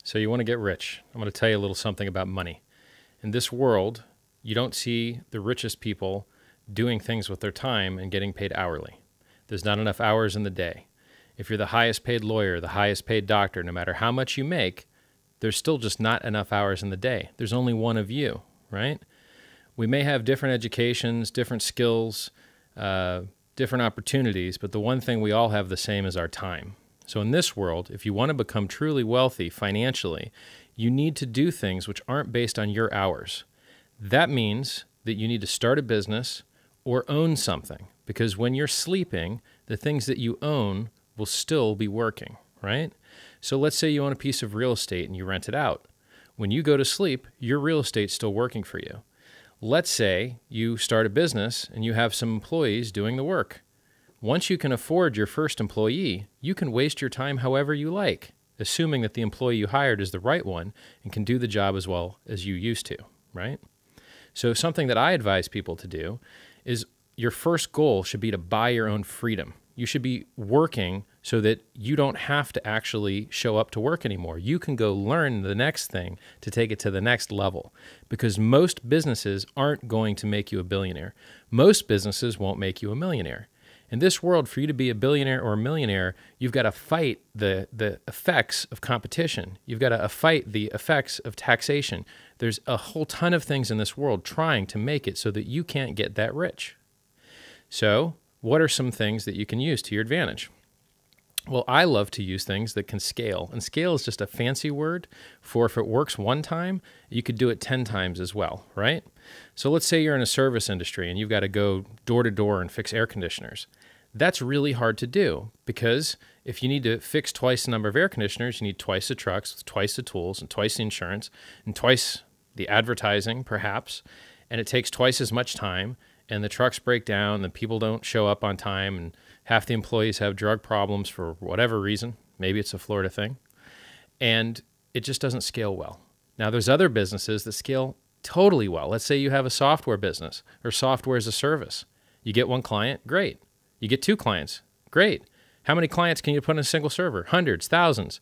So you want to get rich. I'm going to tell you a little something about money. In this world, you don't see the richest people doing things with their time and getting paid hourly. There's not enough hours in the day. If you're the highest paid lawyer, the highest paid doctor, no matter how much you make, there's still just not enough hours in the day. There's only one of you, right? We may have different educations, different skills, different opportunities, but the one thing we all have the same is our time. So in this world, if you want to become truly wealthy financially, you need to do things which aren't based on your hours. That means that you need to start a business or own something, because when you're sleeping, the things that you own will still be working, right? So let's say you own a piece of real estate and you rent it out. When you go to sleep, your real estate's still working for you. Let's say you start a business and you have some employees doing the work. Once you can afford your first employee, you can waste your time however you like, assuming that the employee you hired is the right one and can do the job as well as you used to, right? So something that I advise people to do is your first goal should be to buy your own freedom. You should be working so that you don't have to actually show up to work anymore. You can go learn the next thing to take it to the next level, because most businesses aren't going to make you a billionaire. Most businesses won't make you a millionaire. In this world, for you to be a billionaire or a millionaire, you've got to fight the effects of competition. You've got to fight the effects of taxation. There's a whole ton of things in this world trying to make it so that you can't get that rich. So what are some things that you can use to your advantage? Well, I love to use things that can scale. And scale is just a fancy word for if it works one time, you could do it 10 times as well, right? So let's say you're in a service industry and you've got to go door to door and fix air conditioners. That's really hard to do, because if you need to fix twice the number of air conditioners, you need twice the trucks, with twice the tools, and twice the insurance, and twice the advertising, perhaps, and it takes twice as much time, and the trucks break down, and people don't show up on time, and half the employees have drug problems for whatever reason. Maybe it's a Florida thing. And it just doesn't scale well. Now, there's other businesses that scale totally well. Let's say you have a software business or software as a service. You get one client, great. You get 2 clients, great. How many clients can you put in a single server? Hundreds, thousands.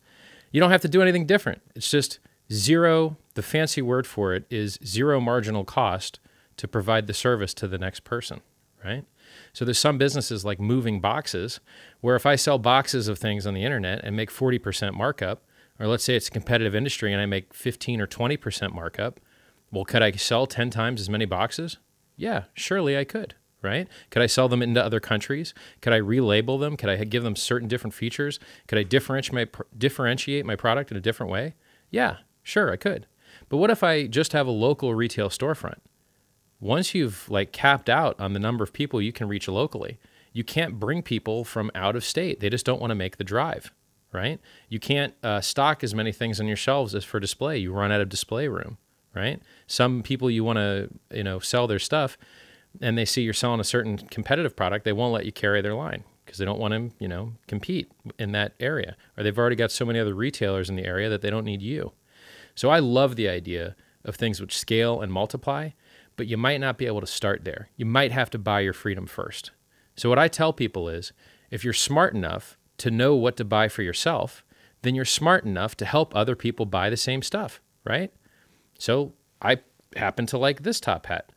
You don't have to do anything different. It's just zero. The fancy word for it is zero marginal cost to provide the service to the next person, right? So there's some businesses like moving boxes, where if I sell boxes of things on the internet and make 40% markup, or let's say it's a competitive industry and I make 15 or 20% markup, well, could I sell 10 times as many boxes? Yeah, surely I could, right? Could I sell them into other countries? Could I relabel them? Could I give them certain different features? Could I differentiate my product in a different way? Yeah, sure, I could. But what if I just have a local retail storefront? Once you've capped out on the number of people you can reach locally, you can't bring people from out of state. They just don't want to make the drive, right? You can't stock as many things on your shelves as for display. You run out of display room, right? Some people you want to, sell their stuff, and they see you're selling a certain competitive product, they won't let you carry their line because they don't want to, compete in that area. Or they've already got so many other retailers in the area that they don't need you. So I love the idea of things which scale and multiply, but you might not be able to start there. You might have to buy your freedom first. So what I tell people is, if you're smart enough to know what to buy for yourself, then you're smart enough to help other people buy the same stuff, right? So I happen to like this top hat.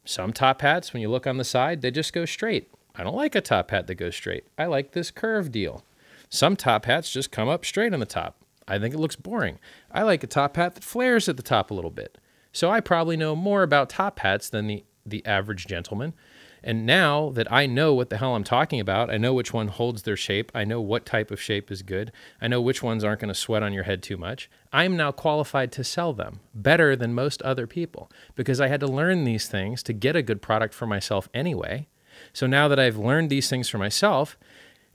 Some top hats, when you look on the side, they just go straight. I don't like a top hat that goes straight. I like this curve deal. Some top hats just come up straight on the top. I think it looks boring. I like a top hat that flares at the top a little bit. So I probably know more about top hats than the average gentleman. And now that I know what the hell I'm talking about, I know which one holds their shape, I know what type of shape is good, I know which ones aren't going to sweat on your head too much, I'm now qualified to sell them better than most other people, because I had to learn these things to get a good product for myself anyway. So now that I've learned these things for myself,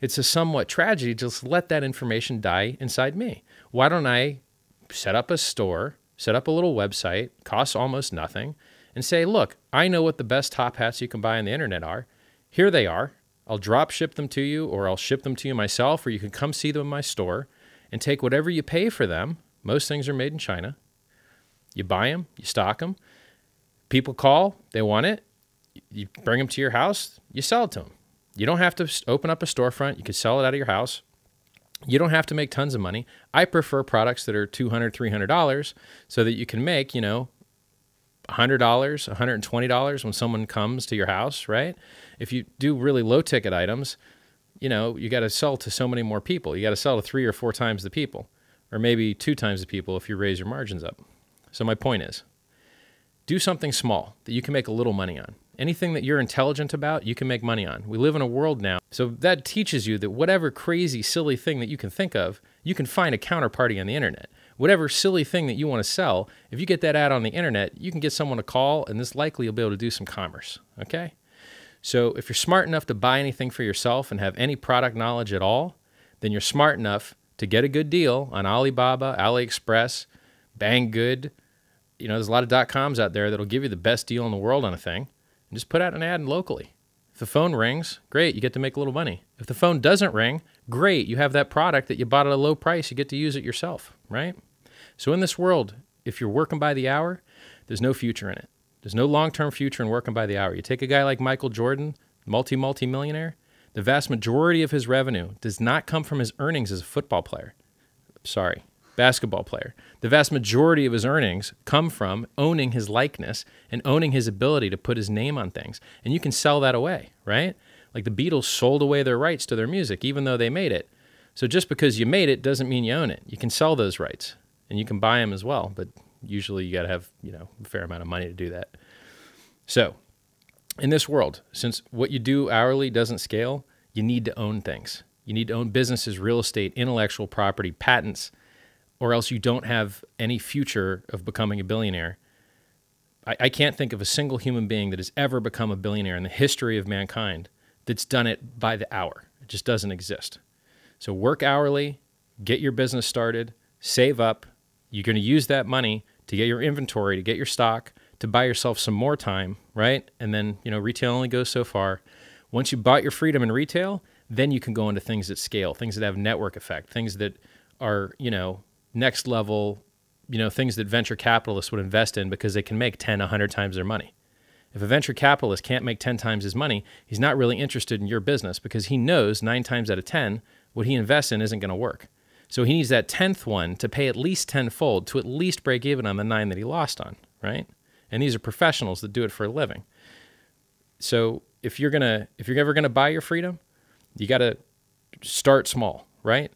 it's a somewhat tragedy to just let that information die inside me. Why don't I set up a store, set up a little website, costs almost nothing, and say, look, I know what the best top hats you can buy on the internet are. Here they are. I'll drop ship them to you, or I'll ship them to you myself, or you can come see them in my store and take whatever you pay for them. Most things are made in China. You buy them, you stock them. People call, they want it. You bring them to your house, you sell it to them. You don't have to open up a storefront. You can sell it out of your house. You don't have to make tons of money. I prefer products that are $200, $300 so that you can make, $100, $120 when someone comes to your house, right? If you do really low ticket items, you got to sell to so many more people. You got to sell to 3 or 4 times the people, or maybe 2 times the people if you raise your margins up. So my point is, do something small that you can make a little money on. Anything that you're intelligent about, you can make money on. We live in a world now, so that teaches you that whatever crazy, silly thing that you can think of, you can find a counterparty on the internet. Whatever silly thing that you want to sell, if you get that ad on the internet, you can get someone to call, and this likely you'll be able to do some commerce, okay? So if you're smart enough to buy anything for yourself and have any product knowledge at all, then you're smart enough to get a good deal on Alibaba, AliExpress, Banggood. There's a lot of .coms out there that'll give you the best deal in the world on a thing. And just put out an ad locally. If the phone rings, great, you get to make a little money. If the phone doesn't ring, great, you have that product that you bought at a low price, you get to use it yourself, right? So in this world, if you're working by the hour, there's no future in it. There's no long-term future in working by the hour. You take a guy like Michael Jordan, multi-millionaire, the vast majority of his revenue does not come from his earnings as a football player. Basketball player. The vast majority of his earnings come from owning his likeness and owning his ability to put his name on things. And you can sell that away, right? Like the Beatles sold away their rights to their music, even though they made it. So just because you made it doesn't mean you own it. You can sell those rights and you can buy them as well. But usually you got to have, a fair amount of money to do that. So in this world, since what you do hourly doesn't scale, you need to own things. You need to own businesses, real estate, intellectual property, patents, or else you don't have any future of becoming a billionaire. I can't think of a single human being that has ever become a billionaire in the history of mankind that's done it by the hour. It just doesn't exist. So work hourly, get your business started, save up. You're going to use that money to get your inventory, to get your stock, to buy yourself some more time, right? And then, retail only goes so far. Once you bought your freedom in retail, then you can go into things that scale, things that have network effect, things that are, next level, things that venture capitalists would invest in because they can make 10, 100 times their money. If a venture capitalist can't make 10 times his money, he's not really interested in your business because he knows 9 times out of 10, what he invests in isn't going to work. So he needs that 10th one to pay at least tenfold to at least break even on the 9 that he lost on, right? And these are professionals that do it for a living. So if you're ever going to buy your freedom, you got to start small, right?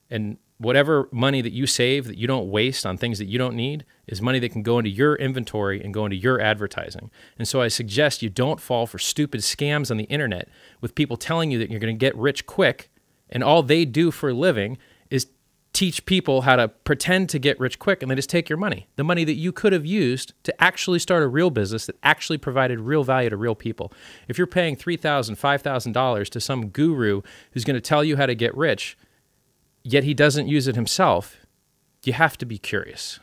And whatever money that you save that you don't waste on things that you don't need is money that can go into your inventory and go into your advertising. And so I suggest you don't fall for stupid scams on the internet with people telling you that you're going to get rich quick, and all they do for a living is teach people how to pretend to get rich quick, and they just take your money, the money that you could have used to actually start a real business that actually provided real value to real people. If you're paying $3,000, $5,000 to some guru who's going to tell you how to get rich, yet he doesn't use it himself, you have to be curious.